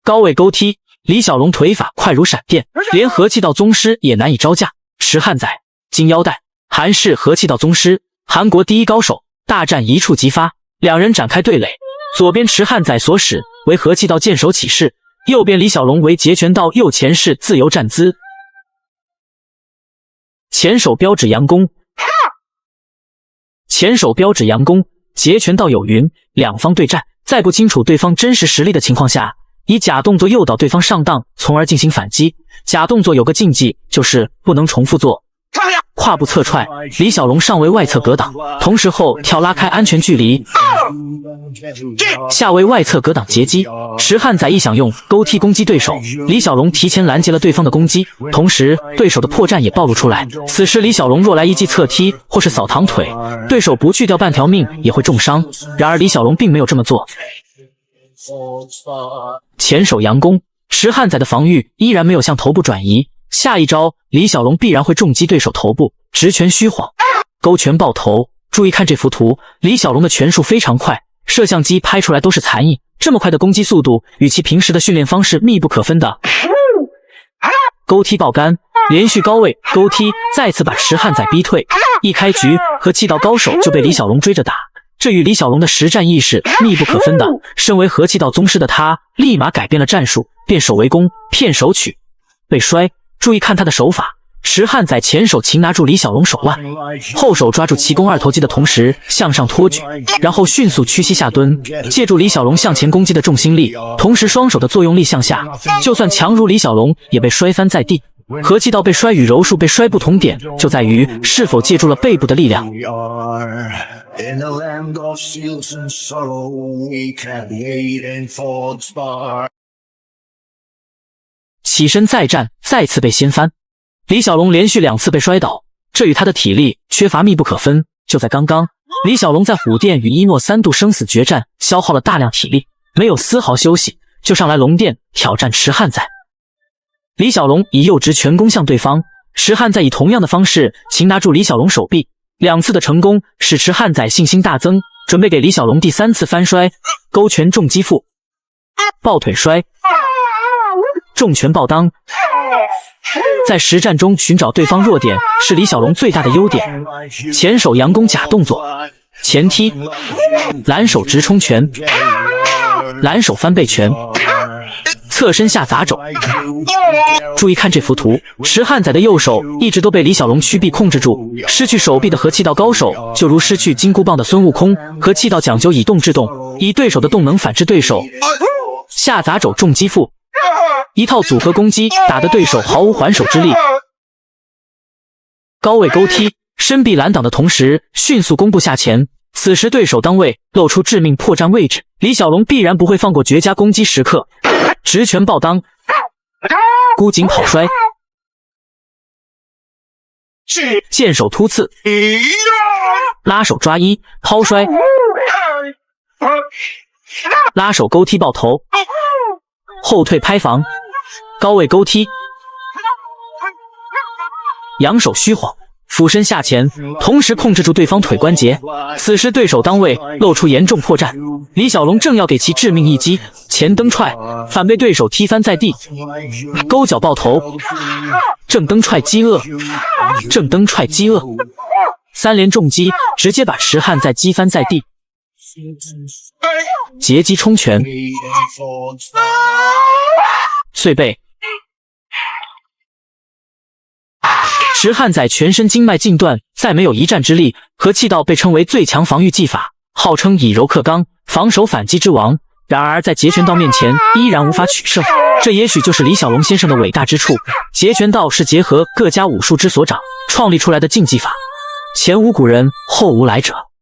高位勾踢，李小龙腿法快如闪电，连和气道宗师也难以招架。池汉宰金腰带，韩式和气道宗师，韩国第一高手，大战一触即发，两人展开对垒。左边池汉宰所使为和气道剑手起势，右边李小龙为截拳道右前式自由站姿，前手标指佯攻，截拳道有云，两方对战，在不清楚对方真实实力的情况下，以假动作诱导对方上当，从而进行反击。假动作有个禁忌，就是不能重复做。胯部侧踹，李小龙上为外侧格挡，同时后跳拉开安全距离，下为外侧格挡截击。池汉宰亦想用勾踢攻击对手，李小龙提前拦截了对方的攻击，同时对手的破绽也暴露出来。此时李小龙若来一记侧踢或是扫堂腿，对手不去掉半条命也会重伤。然而李小龙并没有这么做，前手佯攻，池汉宰的防御依然没有向头部转移。下一招，李小龙必然会重击对手头部，直拳虚晃，勾拳爆头。注意看这幅图，李小龙的拳术非常快，摄像机拍出来都是残影。这么快的攻击速度，与其平时的训练方式密不可分的。勾踢爆杆，连续高位勾踢，再次把池汉宰逼退。一开局，和气道高手就被李小龙追着打，这与李小龙的实战意识密不可分的。身为和气道宗师的他，立马改变了战术，变手为攻，骗手取，被摔。注意看他的手法，池汉宰前手擒拿住李小龙手腕，后手抓住奇攻二头肌的同时向上托举，然后迅速屈膝下蹲，借助李小龙向前攻击的重心力，同时双手的作用力向下，就算强如李小龙也被摔翻在地。和气道被摔与柔术被摔不同点就在于是否借助了背部的力量。起身再战，再次被掀翻。李小龙连续2次被摔倒，这与他的体力缺乏密不可分。就在刚刚，李小龙在虎殿与伊诺3度生死决战，消耗了大量体力，没有丝毫休息，就上来龙殿挑战池汉宰。李小龙以右直拳攻向对方，池汉宰以同样的方式擒拿住李小龙手臂，2次的成功使池汉宰信心大增，准备给李小龙第3次翻摔。勾拳重击腹，抱腿摔，重拳抱裆。在实战中寻找对方弱点是李小龙最大的优点。前手佯攻假动作，前踢，蓝手直冲拳，蓝手翻背拳，侧身下砸肘。注意看这幅图，池汉宰的右手一直都被李小龙屈臂控制住，失去手臂的和气道高手就如失去金箍棒的孙悟空。和气道讲究以动制动，以对手的动能反制对手。下砸肘重击腹，一套组合攻击打得对手毫无还手之力。高位勾踢，身臂拦挡的同时迅速弓步下前，此时对手当位露出致命破绽位置，李小龙必然不会放过绝佳攻击时刻。直拳抱裆，箍颈跑摔，剑手突刺，拉手抓一抛摔，拉手勾踢爆头，后退拍防，高位勾踢，仰手虚晃，俯身下潜，同时控制住对方腿关节。此时对手当位露出严重破绽，李小龙正要给其致命一击，前蹬踹，反被对手踢翻在地。勾脚抱头，正蹬踹击扼，正蹬踹击扼，3连重击直接把池汉宰击翻在地。截击冲拳，碎背。池汉宰全身经脉尽断，再没有一战之力。和气道被称为最强防御技法，号称以柔克刚，防守反击之王。然而在截拳道面前依然无法取胜，这也许就是李小龙先生的伟大之处。截拳道是结合各家武术之所长创立出来的竞技法，前无古人，后无来者。